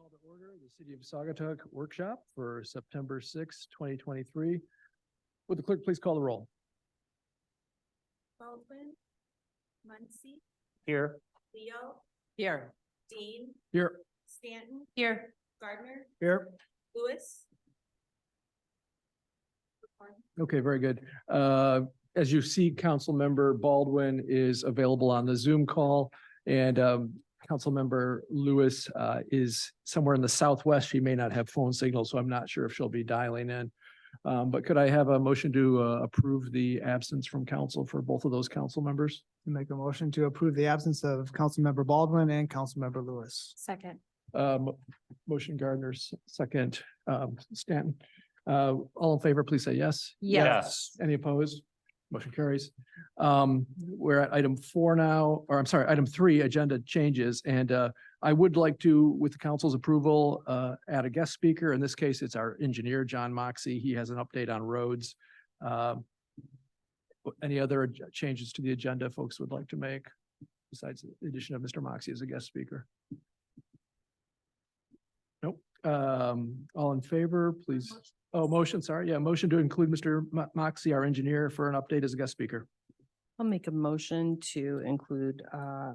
Call to order the City of Saugatuck Workshop for September 6, 2023. Would the clerk please call the roll? Baldwin, Muncy, Here. Leo, Here. Dean, Here. Stanton, Here. Gardner, Here. Lewis. Okay, very good. As you see, Councilmember Baldwin is available on the Zoom call, and Councilmember Lewis is somewhere in the southwest. She may not have phone signal, so I'm not sure if she'll be dialing in. But could I have a motion to approve the absence from council for both of those council members? Make a motion to approve the absence of Councilmember Baldwin and Councilmember Lewis. Second. Motion Gardner, second Stanton. All in favor, please say yes. Yes. Any opposed? Motion carries. We're at item 4 now, or I'm sorry, item 3, agenda changes. And I would like to, with the council's approval, add a guest speaker. In this case, it's our engineer, John Moxie. He has an update on roads. Any other changes to the agenda folks would like to make besides the addition of Mr. Moxie as a guest speaker? Nope. All in favor, please. Oh, motion, sorry. Yeah, motion to include Mr. Moxie, our engineer, for an update as a guest speaker. I'll make a motion to include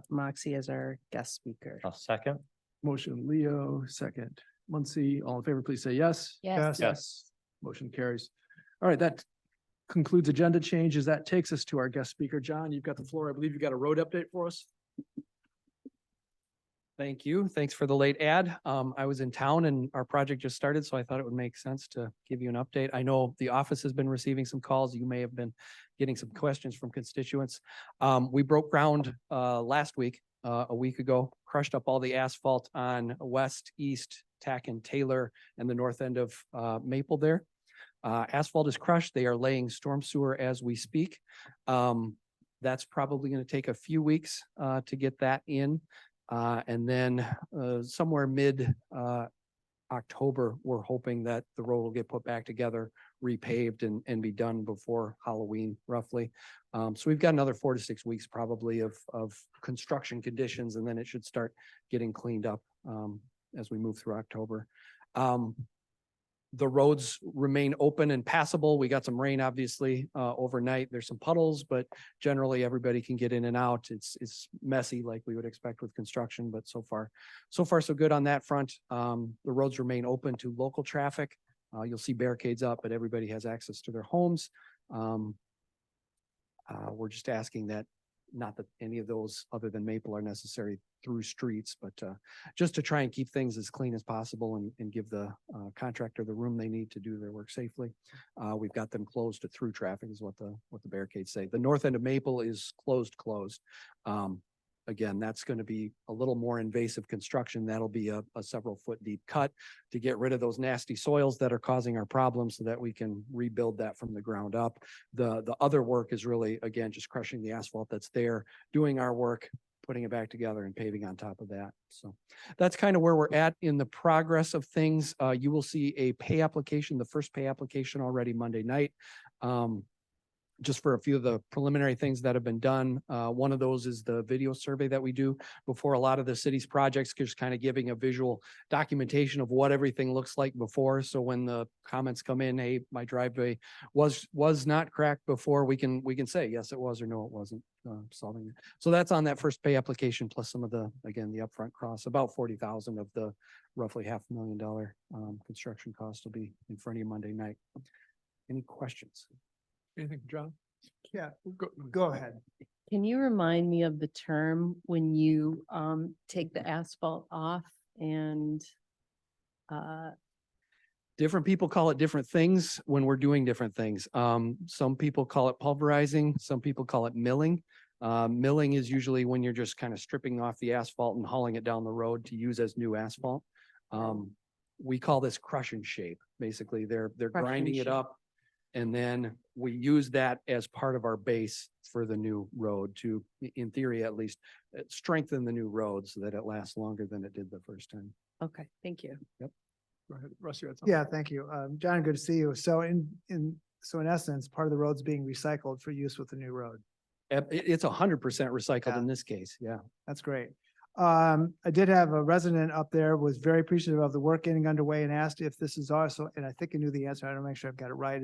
Moxie as our guest speaker. I'll second. Motion Leo, second Muncy. All in favor, please say yes. Yes. Yes. Motion carries. All right, that concludes agenda changes. That takes us to our guest speaker. John, you've got the floor. I believe you've got a road update for us. Thank you. Thanks for the late ad. I was in town and our project just started, so I thought it would make sense to give you an update. I know the office has been receiving some calls. You may have been getting some questions from constituents. We broke ground last week, a week ago, crushed up all the asphalt on West, East, Tack and Taylor and the north end of Maple there. Asphalt is crushed. They are laying storm sewer as we speak. That's probably going to take a few weeks to get that in. And then somewhere mid October, we're hoping that the road will get put back together, repaved and be done before Halloween roughly. So we've got another 4 to 6 weeks probably of construction conditions, and then it should start getting cleaned up as we move through October. The roads remain open and passable. We got some rain, obviously, overnight. There's some puddles, but generally everybody can get in and out. It's messy like we would expect with construction, but so far so good on that front. The roads remain open to local traffic. You'll see barricades up, but everybody has access to their homes. We're just asking that not that any of those other than Maple are necessary through streets, but just to try and keep things as clean as possible and give the contractor the room they need to do their work safely. We've got them closed to through traffic is what the barricades say. The north end of Maple is closed. Again, that's going to be a little more invasive construction. That'll be a several foot deep cut to get rid of those nasty soils that are causing our problems so that we can rebuild that from the ground up. The other work is really, again, just crushing the asphalt that's there, doing our work, putting it back together and paving on top of that. So that's kind of where we're at in the progress of things. You will see a pay application, the first pay application already Monday night. Just for a few of the preliminary things that have been done. One of those is the video survey that we do before a lot of the city's projects, just kind of giving a visual documentation of what everything looks like before. So when the comments come in, hey, my driveway was not cracked before, we can say, yes, it was, or no, it wasn't, solving it. So that's on that first pay application, plus some of the, again, the upfront costs, about 40,000 of the roughly $500,000 construction cost will be in front of you Monday night. Any questions? Anything, John? Yeah, go ahead. Can you remind me of the term when you take the asphalt off and Different people call it different things when we're doing different things. Some people call it pulverizing, some people call it milling. Milling is usually when you're just kind of stripping off the asphalt and hauling it down the road to use as new asphalt. We call this crush and shape. Basically, they're Crush and grinding it shape. up. And then we use that as part of our base for the new road to, in theory at least, strengthen the new road so that it lasts longer than it did the first time. okay, thank you. Go ahead, Russ, you had something? Yeah, thank you. John, good to see you. So in essence, part of the road's being recycled for use with the new road. It's 100% recycled Yeah. in this case. Yeah. That's great. I did have a resident up there, was very appreciative of the work getting underway and asked if this is also, and I think I knew the answer. I don't make sure I've got it right.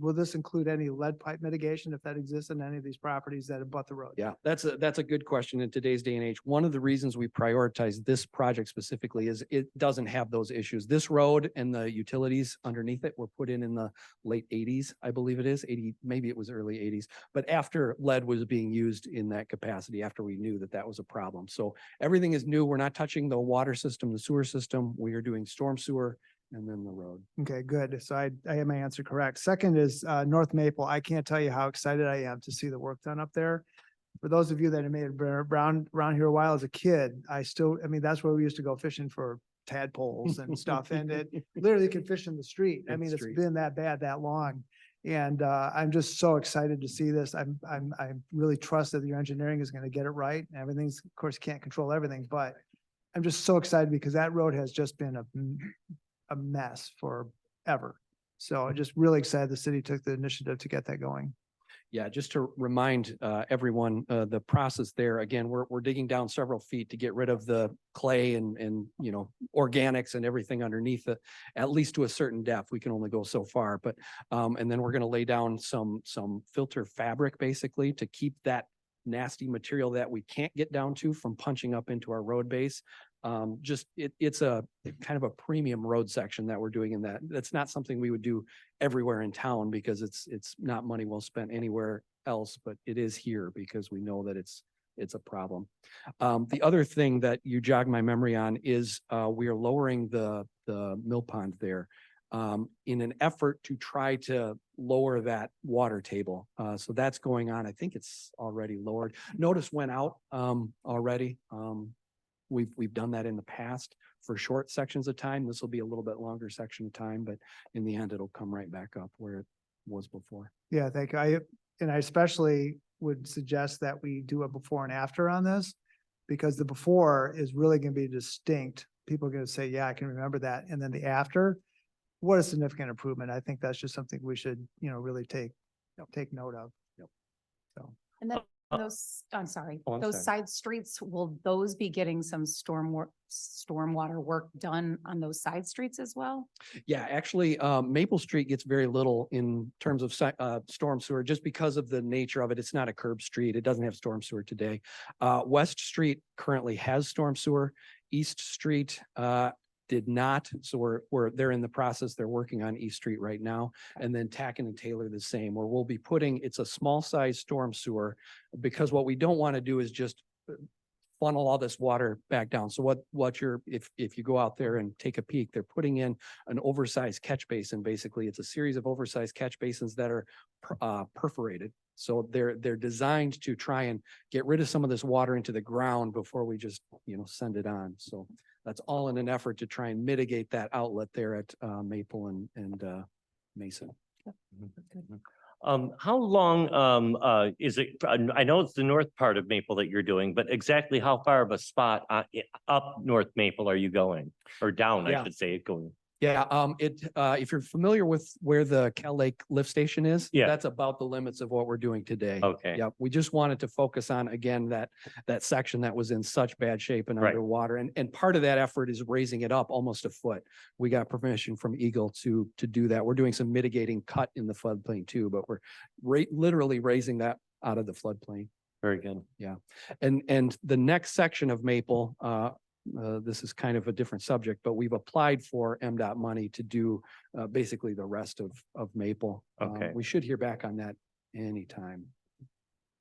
Will this include any lead pipe mitigation if that exists in any of these properties that abut the road? Yeah, that's a good question in today's day and age. One of the reasons we prioritize this project specifically is it doesn't have those issues. This road and the utilities underneath it were put in the late eighties, I believe it is, 80, maybe it was early eighties. But after lead was being used in that capacity, after we knew that that was a problem. So everything is new. We're not touching the water system, the sewer system. We are doing storm sewer and then the road. Okay, good. So I have my answer correct. Second is North Maple. I can't tell you how excited I am to see the work done up there. For those of you that have made it around here a while as a kid, I mean, that's where we used to go fishing for tadpoles and stuff. And it literally could fish in the street. I In the mean, it's street. been that bad that long. And I'm just so excited to see this. I really trust that your engineering is going to get it right. Everything's, of course, can't control everything, but I'm just so excited because that road has just been a mess forever. So just really excited the city took the initiative to get that going. Yeah, just to remind everyone, the process there, again, we're digging down several feet to get rid of the clay and, you know, organics and everything underneath it, at least to a certain depth. We can only go so far, but, and then we're going to lay down some filter fabric basically to keep that nasty material that we can't get down to from punching up into our road base. It's a kind of a premium road section that we're doing in that. That's not something we would do everywhere in town because it's not money well spent anywhere else, but it is here because we know that it's a problem. The other thing that you jog my memory on is we are lowering the mill pond there in an effort to try to lower that water table. So that's going on. I think it's already lowered. Notice went out already. We've done that in the past for short sections of time. This will be a little bit longer section of time, but in the end, it'll come right back up where it was before. Yeah, thank you. I especially would suggest that we do a before and after on this because the before is really going to be distinct. People are going to say, yeah, I can remember that. And then the after, what a significant improvement. I think that's just something we should, really take note of. Yep. So. And then those, I'm sorry, Oh, I'm those sorry. side streets, will those be getting some stormwater work done on those side streets as well? Yeah, actually, Maple Street gets very little in terms of storm sewer, just because of the nature of it. It's not a curb street. It doesn't have storm sewer today. West Street currently has storm sewer. East Street, did not. So they're in the process. They're working on East Street right now. And then Tacken and Taylor the same, where we'll be putting, it's a small size storm sewer because what we don't want to do is just funnel all this water back down. So if you go out there and take a peek, they're putting in an oversized catch basin. Basically, it's a series of oversized catch basins that are perforated. So they're designed to try and get rid of some of this water into the ground before we just, send it on. So that's all in an effort to try and mitigate that outlet there at Maple and Mason. How long is it? I know it's the north part of Maple that you're doing, but exactly how far of a spot up North Maple are you going? Or down, Yeah. I should say, going? Yeah, if you're familiar with where the Cal Lake lift station is, Yeah. that's about the limits of what we're doing today. Okay. Yep, we just wanted to focus on, again, that section that was in such bad shape and Right. underwater. And part of that effort is raising it up almost a foot. We got permission from Eagle to do that. We're doing some mitigating cut in the floodplain too, but we're literally raising that out of the floodplain. Very good. And the next section of Maple, this is kind of a different subject, but we've applied for MDOT money to do basically the rest of Maple. Okay. We should hear back on that anytime.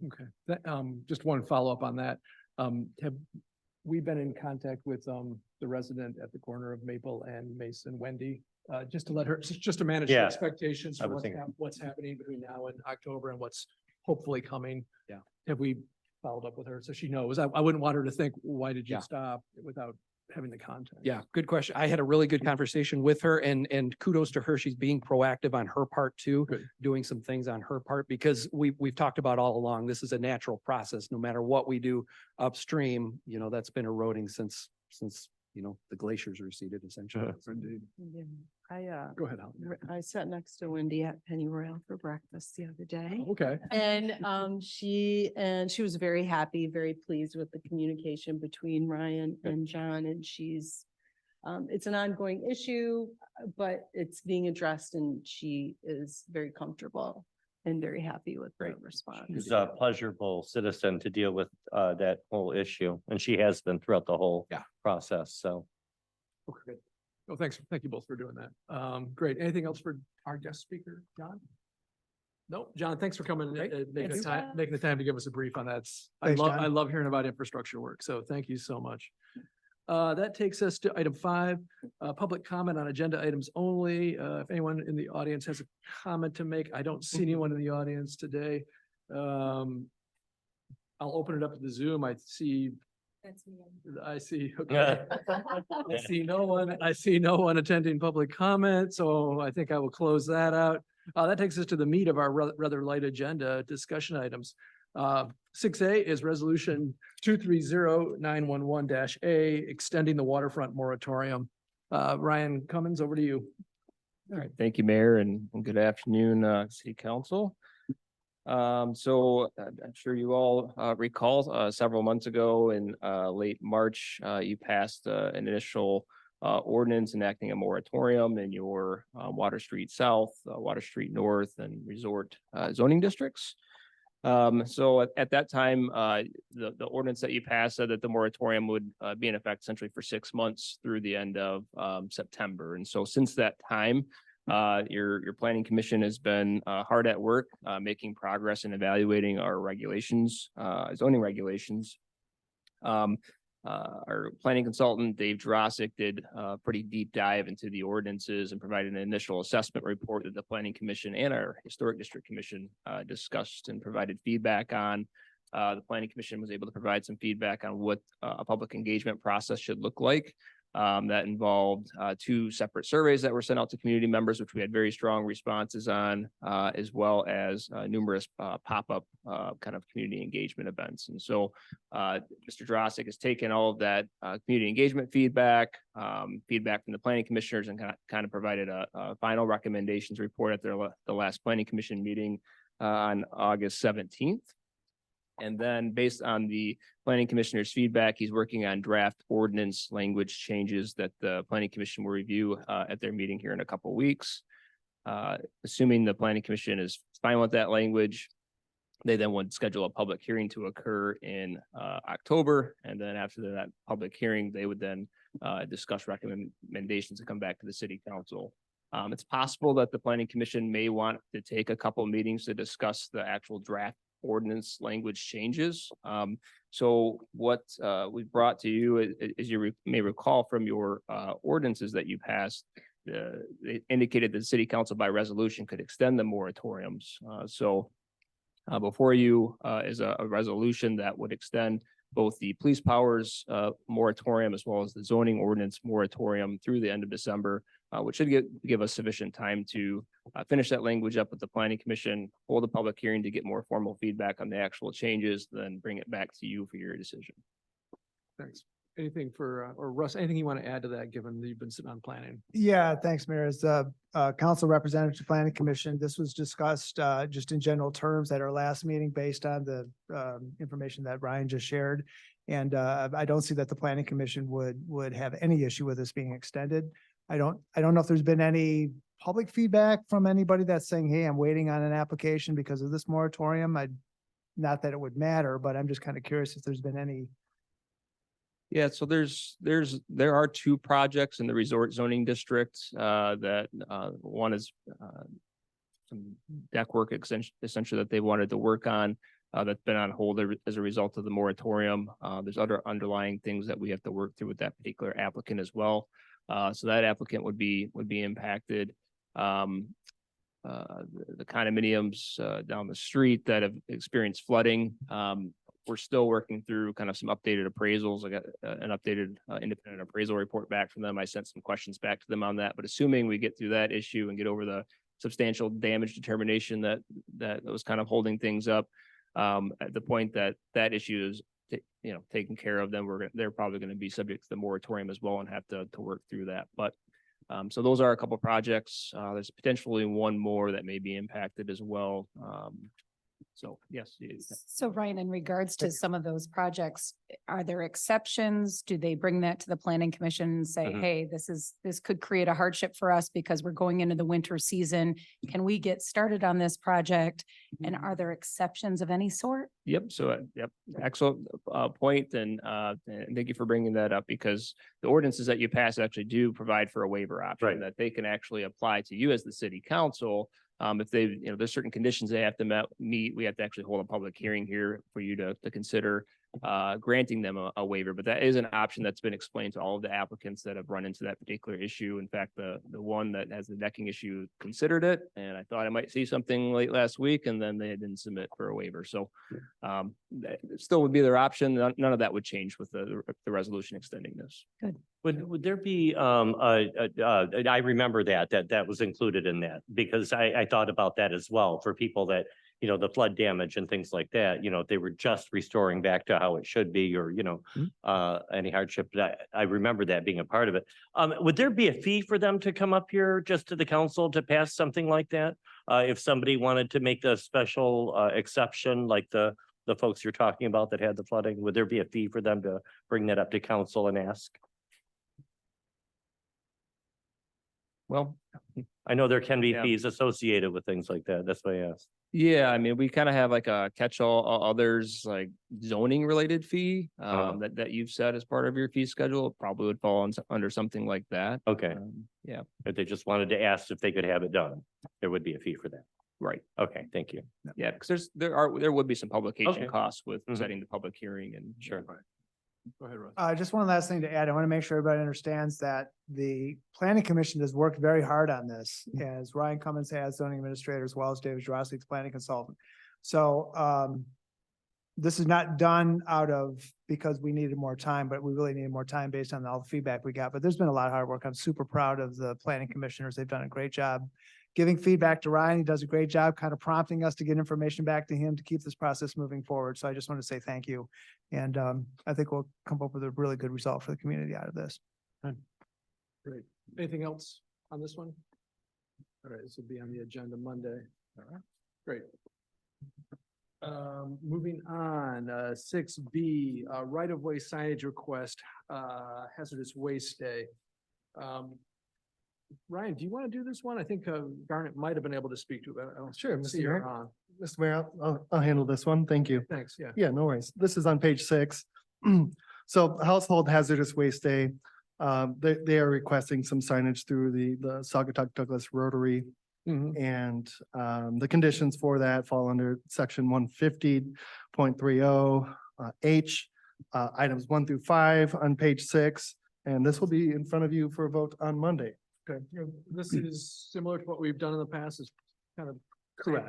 Okay, just one follow-up on that. Have we been in contact with the resident at the corner of Maple and Mason, Wendy? Just to let her, just to manage the Yeah, expectations I for was thinking. what's happening between now and October and what's hopefully coming. Yeah. Have we followed up with her so she knows? I wouldn't want her to think, why did you Yeah. stop without having the contact? Yeah, good question. I had a really good conversation with her and kudos to her. She's being proactive on her part too, Good. doing some things on her part because we've talked about all along, this is a natural process. No matter what we do upstream, that's been eroding since the glaciers receded essentially. Indeed. Go ahead, Helen. I sat next to Wendy at Penny Royal for breakfast the other day. Okay. And she was very happy, very pleased with the communication between Ryan and John, and it's an ongoing issue, but it's being addressed and she is very comfortable and very happy with the response. She's a pleasurable citizen to deal with that whole issue, and she has been throughout the whole process, so. Okay, good. Well, thanks. Thank you both for doing that. Great. Anything else for our guest speaker, John? No, John, thanks for coming, Great. making the time to give us a brief on that. Thanks, John. I love hearing about infrastructure work, so thank you so much. That takes us to item 5, public comment on agenda items only. If anyone in the audience has a comment to make, I don't see anyone in the audience today. I'll open it up to the Zoom. I see, okay. I see no one attending public comment, so I think I will close that out. That takes us to the meat of our rather light agenda discussion items. 6A is resolution 230911-A, extending the waterfront moratorium. Ryan Cummins, over to you. All right, thank you, Mayor, and good afternoon, City Council. So I'm sure you all recall several months ago in late March, you passed an initial ordinance enacting a moratorium in your Water Street South, Water Street North, and Resort zoning districts. So at that time, the ordinance that you passed said that the moratorium would be in effect essentially for 6 months through the end of September. And so since that time, your planning commission has been hard at work making progress in evaluating our regulations, zoning regulations. Our planning consultant, Dave Drossik, did a pretty deep dive into the ordinances and provided an initial assessment report that the planning commission and our historic district commission discussed and provided feedback on. The planning commission was able to provide some feedback on what a public engagement process should look like. That involved 2 separate surveys that were sent out to community members, which we had very strong responses on, as well as numerous pop-up kind of community engagement events. And so Mr. Drossik has taken all of that community engagement feedback, feedback from the planning commissioners, and kind of provided a final recommendations report at the last planning commission meeting on August 17th. And then based on the planning commissioner's feedback, he's working on draft ordinance language changes that the planning commission will review at their meeting here in a couple of weeks. Assuming the planning commission is fine with that language, they then would schedule a public hearing to occur in October. And then after that public hearing, they would then discuss recommendations to come back to the city council. It's possible that the planning commission may want to take a couple of meetings to discuss the actual draft ordinance language changes. So what we brought to you, as you may recall from your ordinances that you passed, they indicated that the city council by resolution could extend the moratoriums. So before you is a resolution that would extend both the police powers moratorium as well as the zoning ordinance moratorium through the end of December, which should give us sufficient time to finish that language up with the planning commission, hold a public hearing to get more formal feedback on the actual changes, then bring it back to you for your decision. Thanks. Anything for, or Russ, anything you want to add to that, given that you've been sitting on planning? Yeah, thanks, Mayor. As council representative to planning commission, this was discussed just in general terms at our last meeting based on the information that Ryan just shared. And I don't see that the planning commission would have any issue with this being extended. I don't know if there's been any public feedback from anybody that's saying, hey, I'm waiting on an application because of this moratorium. Not that it would matter, but I'm just kind of curious if there's been any. Yeah, so there are 2 projects in the resort zoning district that one is some deck work essentially that they wanted to work on that's been on hold as a result of the moratorium. There's other underlying things that we have to work through with that particular applicant as well. So that applicant would be impacted. The condominiums down the street that have experienced flooding. We're still working through kind of some updated appraisals. I got an updated independent appraisal report back from them. I sent some questions back to them on that, but assuming we get through that issue and get over the substantial damage determination that was kind of holding things up, at the point that issue is taken care of, then they're probably going to be subject to the moratorium as well and have to work through that. But So those are a couple projects. There's potentially one more that may be impacted as well. So yes. So Ryan, in regards to some of those projects, are there exceptions? Do they bring that to the planning commission and say, Mhm. hey, this could create a hardship for us because we're going into the winter season? Can we get started on this project? And are there exceptions of any sort? Yep, so, yep, excellent, point, and thank you for bringing that up, because the ordinances that you pass actually do provide for a waiver option Right. that they can actually apply to you as the city council. If they, there's certain conditions they have to meet, we have to actually hold a public hearing here for you to consider granting them a waiver, but that is an option that's been explained to all of the applicants that have run into that particular issue. In fact, the one that has the decking issue considered it, and I thought I might see something late last week, and then they didn't submit for a waiver. So that still would be their option. None of that would change with the resolution extending this. Would there be, I remember that was included in that, because I thought about that as well for people that, the flood damage and things like that, they were just restoring back to how it should be, or, any hardship. I remember that being a part of it. Would there be a fee for them to come up here just to the council to pass something like that? If somebody wanted to make a special exception, like the folks you're talking about that had the flooding, would there be a fee for them to bring that up to council and ask? Well, I know there can be Yeah. fees associated with things like that. That's why I asked. yeah, I mean, we kind of have like a catch-all others, like zoning related fee that you've set as part of your fee schedule. It probably would fall under something like that. Okay, Yeah, if they just wanted to ask if they could have it done, there would be a fee for that. right. Okay, thank you. Yeah, because there would be some publication Okay. costs with Mhm. setting the public hearing and. Sure. Go ahead, Russ. Just one last thing to add. I want to make sure everybody understands that the planning commission has worked very hard on this, as Ryan Cummins has, zoning administrator, as well as David Jurosik, planning consultant. So this is not done because we needed more time, but we really needed more time based on all the feedback we got. But there's been a lot of hard work. I'm super proud of the planning commissioners. They've done a great job giving feedback to Ryan. He does a great job kind of prompting us to get information back to him to keep this process moving forward. So I just want to say thank you. And I think we'll come up with a really good result for the community out of this. Great. Anything else on this one? All right, this will be on the agenda Monday. All right, great. Moving on, 6B, right-of-way signage request, hazardous waste day. Ryan, do you want to do this one? I think Garnet might have been able to speak to it. I don't Sure, see Mr. her Mayor. on. Mr. Mayor, I'll handle this one. Thank you. Thanks, yeah. Yeah, no worries. This is on page 6. So Household Hazardous Waste Day, they are requesting some signage through the Saugatuck Douglas Rotary. Mhm. And the conditions for that fall under section 150.30 H, items 1 through 5 on page 6. And this will be in front of you for a vote on Monday. Okay, this is similar to what we've done in the past, is kind of.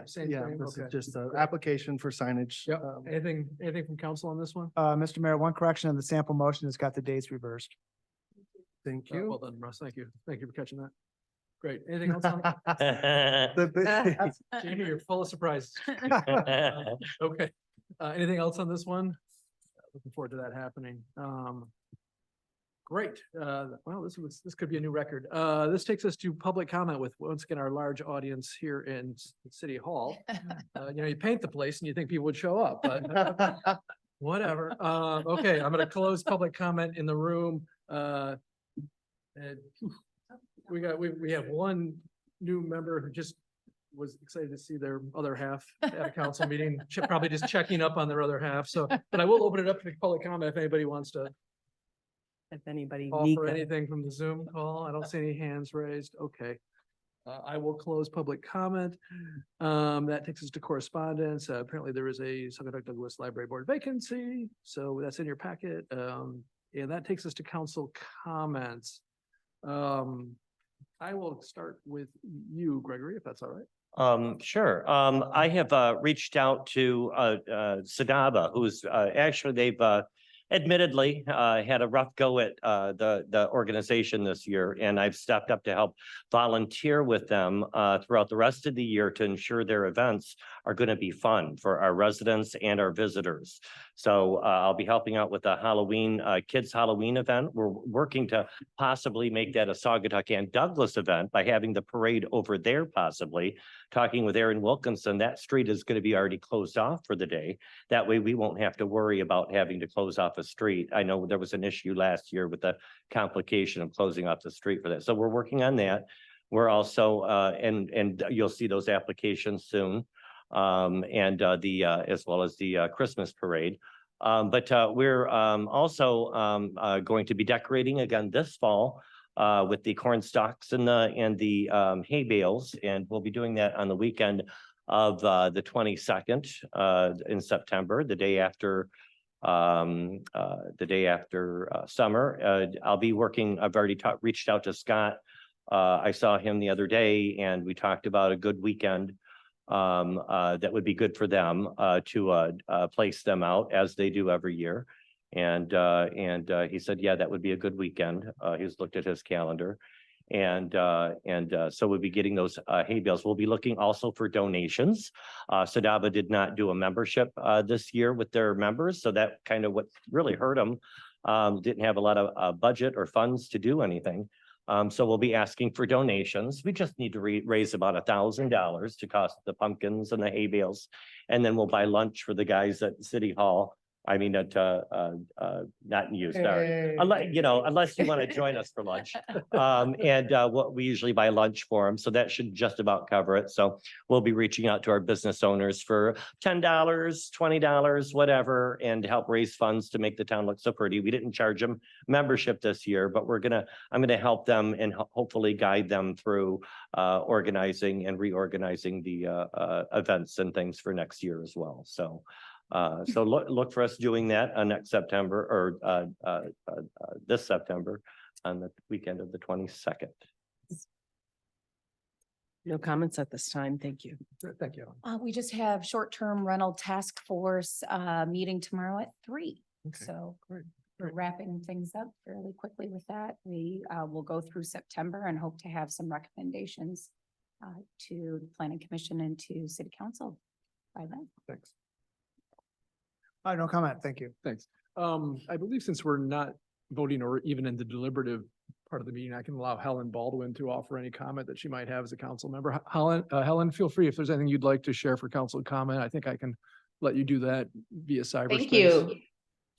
Same Yeah, thing, this is okay. just an application for signage. Yep. Anything from council on this one? Mr. Mayor, one correction on the sample motion has got the dates reversed. Thank Well you. done, Russ. Thank you. Thank you for catching that. Great. Anything else on? Jamie, you're full of surprises. Okay. Anything else on this one? Looking forward to that happening. Great. Well, this could be a new record. This takes us to public comment with, once again, our large audience here in City Hall. You paint the place and you think people would show up, but whatever. Okay, I'm gonna close public comment in the room. And we have one new member who just was excited to see their other half at a council meeting, probably just checking up on their other half. So, but I will open it up to public comment if anybody wants to If anybody. offer Nika. anything from the Zoom call. I don't see any hands raised. Okay. I will close public comment. That takes us to correspondence. Apparently there is a Saugatuck Douglas Library Board vacancy, so that's in your packet. And that takes us to council comments. I will start with you, Gregory, if that's all right. Sure. I have reached out to Sadaba, who's actually they've admittedly, had a rough go at the organization this year, and I've stepped up to help volunteer with them throughout the rest of the year to ensure their events are going to be fun for our residents and our visitors. So I'll be helping out with the Halloween kids Halloween event. We're working to possibly make that a Saugatuck and Douglas event by having the parade over there possibly. Talking with Aaron Wilkinson, that street is going to be already closed off for the day. That way we won't have to worry about having to close off a street. I know there was an issue last year with the complication of closing off the street for that. So we're working on that. We're also, and you'll see those applications soon. As well as the Christmas parade. But we're also going to be decorating again this fall with the corn stalks and the hay bales, and we'll be doing that on the weekend of the 22nd in September, the day after summer. I'll be working. I've already reached out to Scott. I saw him the other day, and we talked about a good weekend that would be good for them to place them out as they do every year. And he said, yeah, that would be a good weekend. He's looked at his calendar. So we'll be getting those hay bales. We'll be looking also for donations. Sadaba did not do a membership this year with their members. So that kind of what really hurt them. Didn't have a lot of budget or funds to do anything. So we'll be asking for donations. We just need to raise about $1,000 to cost the pumpkins and the hay bales. And then we'll buy lunch for the guys at City Hall. I mean, not you, sorry. Unless you want to join us for lunch. What we usually buy lunch for them. So that should just about cover it. So we'll be reaching out to our business owners for $10, $20, whatever, and help raise funds to make the town look so pretty. We didn't charge them membership this year, but I'm gonna help them and hopefully guide them through organizing and reorganizing the events and things for next year as well. So look for us doing that next September or this September on the weekend of the 22nd. No comments at this time. Thank you. Thank you. We just have short-term rental task force meeting tomorrow at 3. Okay, So great, we're wrapping things up fairly quickly with that. We will go through September and hope to have some recommendations to the planning commission and to city council by then. Thanks. No comment. Thank you. Thanks. I believe since we're not voting or even in the deliberative part of the meeting, I can allow Helen Baldwin to offer any comment that she might have as a council member. Helen, feel free if there's anything you'd like to share for council comment. I think I can let you do that via cyberspace. Thank you.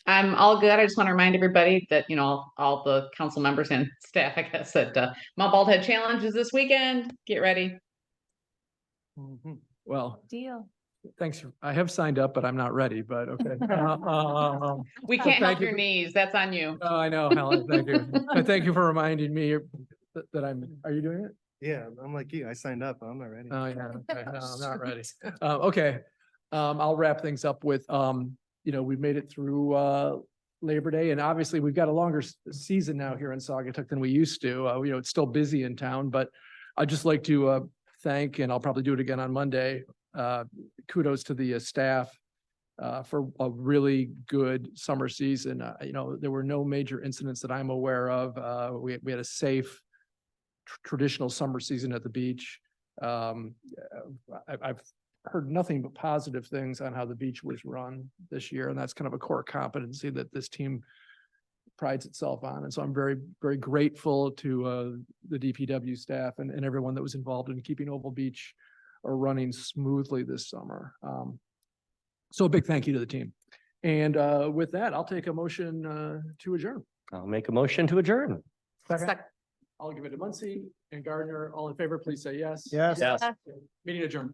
I'm all good. I just want to remind everybody that, all the council members and staff, I guess, that Mount Bald Head Challenge is this weekend. Get ready. Well, Deal. thanks. I have signed up, but I'm not ready, but okay. We thank can't help you your for- knees. That's on you. Oh, I know, Helen, thank you. And thank you for reminding me that are you doing it? Yeah, I'm like you. I signed up. I'm not ready. Oh, yeah, okay, no, I'm not ready. Okay, I'll wrap things up with, we've made it through Labor Day, and obviously we've got a longer season now here in Saugatuck than we used to. It's still busy in town, but I'd just like to thank, and I'll probably do it again on Monday, kudos to the staff for a really good summer season. There were no major incidents that I'm aware of. We had a safe traditional summer season at the beach. I've heard nothing but positive things on how the beach was run this year, and that's kind of a core competency that this team prides itself on. And so I'm very, very grateful to the DPW staff and everyone that was involved in keeping Oval Beach running smoothly this summer. So a big thank you to the team. And with that, I'll take a motion to adjourn. I'll make a motion to adjourn. I'll give it to Muncy and Gardner. All in favor, please say yes. Yes. Yes. Meeting adjourned.